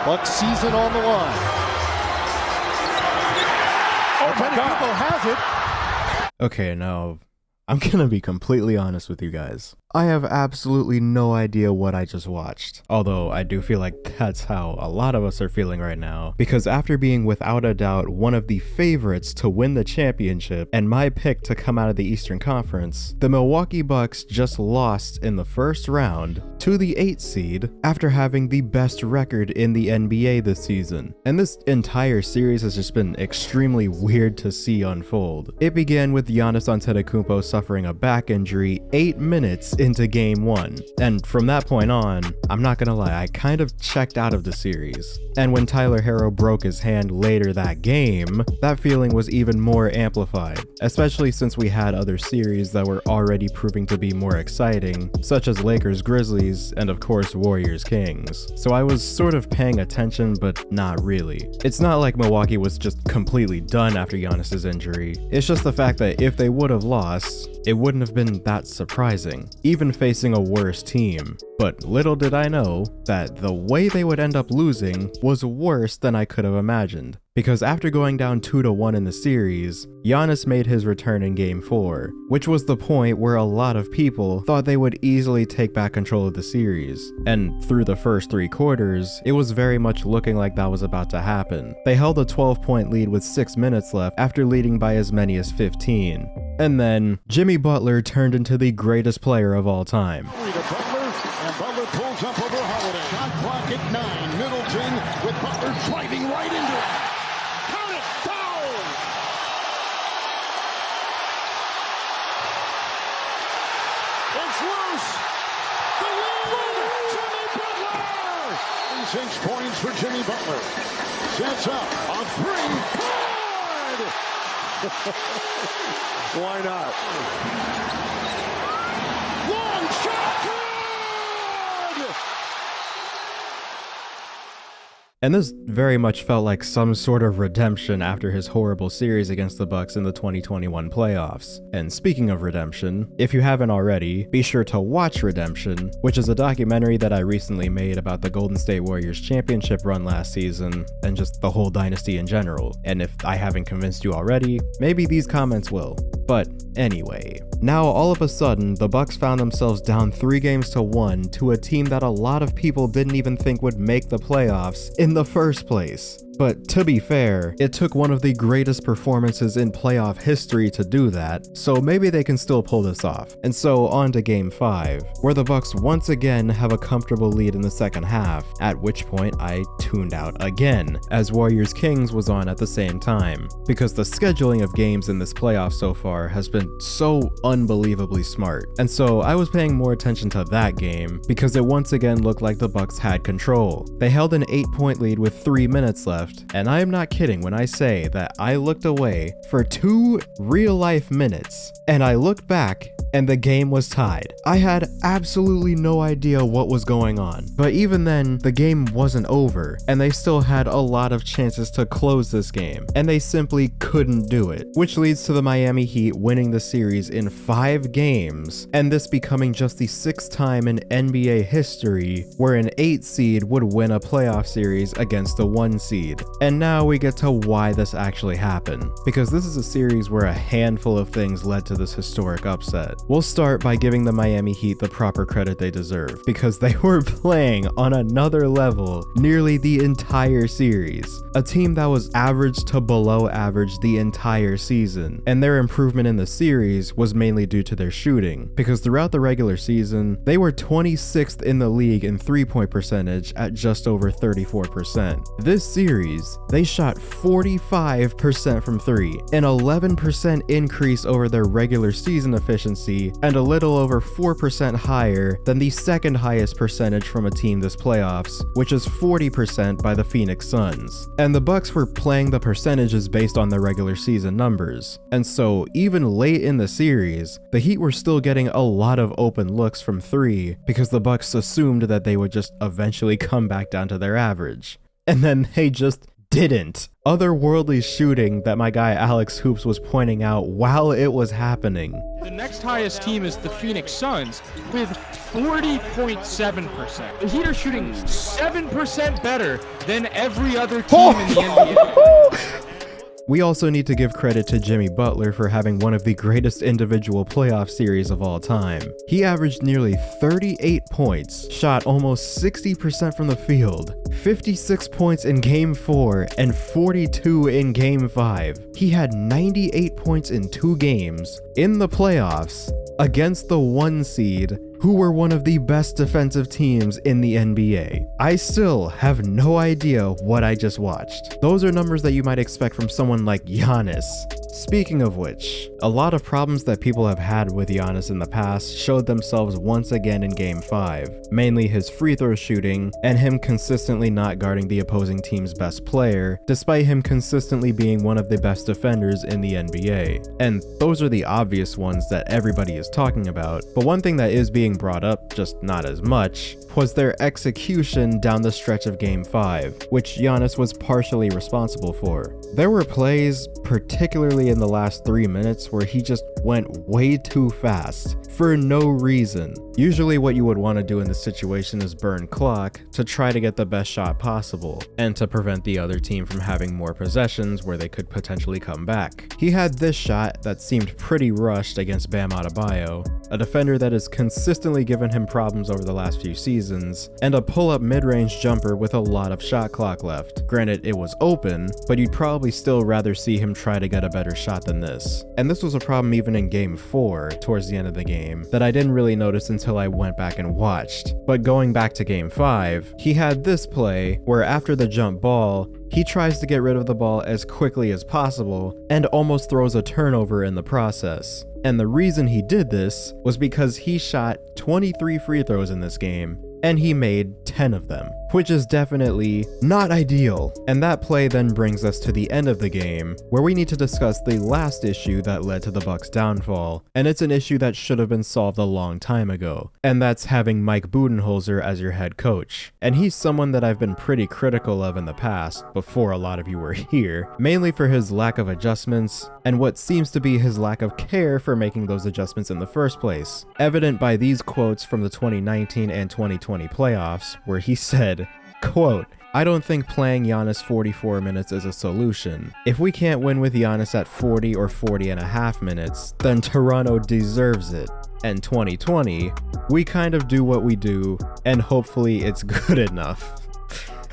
Bucks season on the line. Antetokounmpo has it. Okay, now I'm gonna be completely honest with you guys. I have absolutely no idea what I just watched. Although I do feel like that's how a lot of us are feeling right now. Because after being without a doubt one of the favorites to win the championship and my pick to come out of the Eastern Conference, the Milwaukee Bucks just lost in the first round to the 8th seed after having the best record in the NBA this season. And this entire series has just been extremely weird to see unfold. It began with Giannis Antetokounmpo suffering a back injury 8 minutes into game 1. And from that point on, I'm not gonna lie, I kind of checked out of the series. And when Tyler Herro broke his hand later that game, that feeling was even more amplified, especially since we had other series that were already proving to be more exciting, such as Lakers Grizzlies and of course Warriors Kings. So I was sort of paying attention, but not really. It's not like Milwaukee was just completely done after Giannis's injury. It's just the fact that if they would have lost, it wouldn't have been that surprising, even facing a worse team. But little did I know that the way they would end up losing was worse than I could have imagined. Because after going down 2-1 in the series, Giannis made his return in game 4, which was the point where a lot of people thought they would easily take back control of the series. And through the first 3 quarters, it was very much looking like that was about to happen. They held a 12-point lead with 6 minutes left after leading by as many as 15. And then, Jimmy Butler turned into the greatest player of all time. Butler pulls up over Holiday. Shot clock at 9. Middleton with Butler driving right into it. Count it, foul! It's loose. The lead, Jimmy Butler! 6 points for Jimmy Butler. Sets up a 3. Good! Why not? Long shot. Good! And this very much felt like some sort of redemption after his horrible series against the Bucks in the 2021 playoffs. And speaking of redemption, if you haven't already, be sure to watch Redemption, which is a documentary that I recently made about the Golden State Warriors championship run last season, and just the whole dynasty in general. And if I haven't convinced you already, maybe these comments will. But anyway, now all of a sudden, the Bucks found themselves down 3-1 to a team that a lot of people didn't even think would make the playoffs in the first place. But to be fair, it took one of the greatest performances in playoff history to do that, so maybe they can still pull this off. And so on to game 5, where the Bucks once again have a comfortable lead in the second half, at which point I tuned out again, as Warriors Kings was on at the same time, because the scheduling of games in this playoff so far has been so unbelievably smart. And so I was paying more attention to that game, because it once again looked like the Bucks had control. They held an 8-point lead with 3 minutes left, and I am not kidding when I say that I looked away for 2 real-life minutes, and I looked back and the game was tied. I had absolutely no idea what was going on, but even then, the game wasn't over, and they still had a lot of chances to close this game, and they simply couldn't do it, which leads to the Miami Heat winning the series in 5 games, and this becoming just the 6th time in NBA history where an 8 seed would win a playoff series against a 1 seed. And now we get to why this actually happened, because this is a series where a handful of things led to this historic upset. We'll start by giving the Miami Heat the proper credit they deserve, because they were playing on another level nearly the entire series. A team that was average to below average the entire season, and their improvement in the series was mainly due to their shooting, because throughout the regular season, they were 26th in the league in 3-point percentage at just over 34%. This series, they shot 45% from 3, an 11% increase over their regular season efficiency, and a little over 4% higher than the second highest percentage from a team this playoffs, which is 40% by the Phoenix Suns. And the Bucks were playing the percentages based on their regular season numbers. And so even late in the series, the Heat were still getting a lot of open looks from 3 because the Bucks assumed that they would just eventually come back down to their average. And then they just didn't. Otherworldly shooting that my guy Alex Hoops was pointing out while it was happening. The next highest team is the Phoenix Suns with 40.7%. The Heat are shooting 7% better than every other team in the NBA. We also need to give credit to Jimmy Butler for having one of the greatest individual playoff series of all time. He averaged nearly 38 points, shot almost 60% from the field, 56 points in Game 4, and 42 in Game 5. He had 98 points in 2 games in the playoffs against the 1 seed, who were one of the best defensive teams in the NBA. I still have no idea what I just watched. Those are numbers that you might expect from someone like Giannis. Speaking of which, a lot of problems that people have had with Giannis in the past showed themselves once again in Game 5, mainly his free throw shooting and him consistently not guarding the opposing team's best player, despite him consistently being one of the best defenders in the NBA. And those are the obvious ones that everybody is talking about, but one thing that is being brought up, just not as much, was their execution down the stretch of Game 5, which Giannis was partially responsible for. There were plays, particularly in the last 3 minutes, where he just went way too fast for no reason. Usually what you would want to do in this situation is burn clock to try to get the best shot possible, and to prevent the other team from having more possessions where they could potentially come back. He had this shot that seemed pretty rushed against Bam Adebayo, a defender that has consistently given him problems over the last few seasons, and a pull-up mid-range jumper with a lot of shot clock left. Granted, it was open, but you'd probably still rather see him try to get a better shot than this. And this was a problem even in Game 4, towards the end of the game, that I didn't really notice until I went back and watched. But going back to Game 5, he had this play where after the jump ball, he tries to get rid of the ball as quickly as possible and almost throws a turnover in the process. And the reason he did this was because he shot 23 free throws in this game, and he made 10 of them, which is definitely not ideal. And that play then brings us to the end of the game, where we need to discuss the last issue that led to the Bucks' downfall, and it's an issue that should have been solved a long time ago, and that's having Mike Budenholzer as your head coach. And he's someone that I've been pretty critical of in the past, before a lot of you were here, mainly for his lack of adjustments, and what seems to be his lack of care for making those adjustments in the first place, evident by these quotes from the 2019 and 2020 playoffs, where he said, quote, "I don't think playing Giannis 44 minutes is a solution. If we can't win with Giannis at 40 or 40 and a half minutes, then Toronto deserves it. And 2020, we kind of do what we do, and hopefully it's good enough."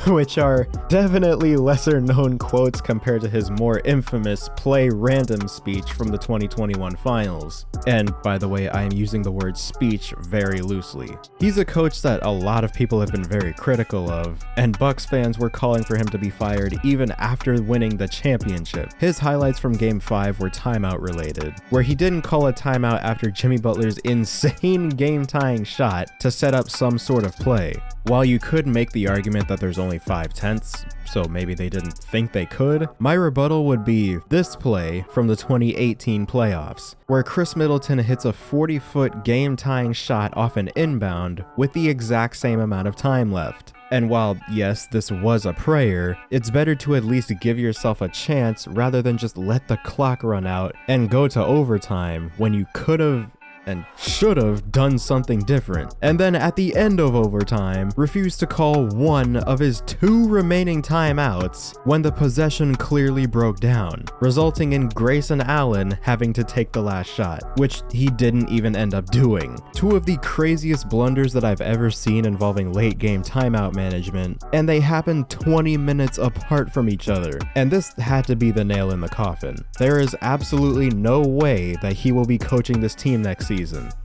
Which are definitely lesser known quotes compared to his more infamous play random speech from the 2021 finals. And by the way, I am using the word speech very loosely. He's a coach that a lot of people have been very critical of, and Bucks fans were calling for him to be fired even after winning the championship. His highlights from Game 5 were timeout related, where he didn't call a timeout after Jimmy Butler's insane game-tying shot to set up some sort of play. While you could make the argument that there's only 5/10, so maybe they didn't think they could, my rebuttal would be this play from the 2018 playoffs, where Chris Middleton hits a 40-foot game-tying shot off an inbound with the exact same amount of time left. And while, yes, this was a prayer, it's better to at least give yourself a chance rather than just let the clock run out and go to overtime when you could have and should have done something different. And then at the end of overtime, refused to call one of his 2 remaining timeouts when the possession clearly broke down, resulting in Grayson Allen having to take the last shot, which he didn't even end up doing. 2 of the craziest blunders that I've ever seen involving late game timeout management, and they happened 20 minutes apart from each other. And this had to be the nail in the coffin. There is absolutely no way that he will be coaching this team next season.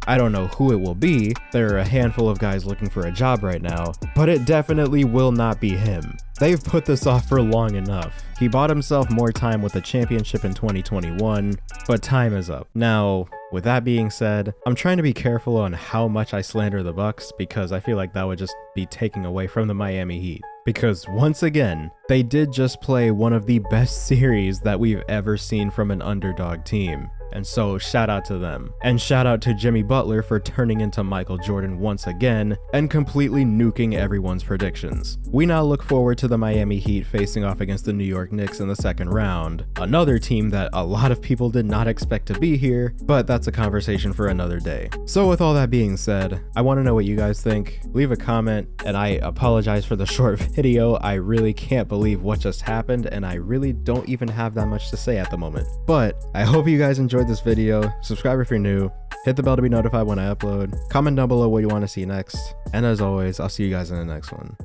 I don't know who it will be. There are a handful of guys looking for a job right now, but it definitely will not be him. They've put this off for long enough. He bought himself more time with the championship in 2021, but time is up. Now, with that being said, I'm trying to be careful on how much I slander the Bucks because I feel like that would just be taking away from the Miami Heat. Because once again, they did just play one of the best series that we've ever seen from an underdog team. And so shout out to them. And shout out to Jimmy Butler for turning into Michael Jordan once again and completely nuking everyone's predictions. We now look forward to the Miami Heat facing off against the New York Knicks in the second round, another team that a lot of people did not expect to be here, but that's a conversation for another day. So with all that being said, I want to know what you guys think. Leave a comment, and I apologize for the short video. I really can't believe what just happened, and I really don't even have that much to say at the moment. But I hope you guys enjoyed this video. Subscribe if you're new, hit the bell to be notified when I upload, comment down below what you want to see next, and as always, I'll see you guys in the next one.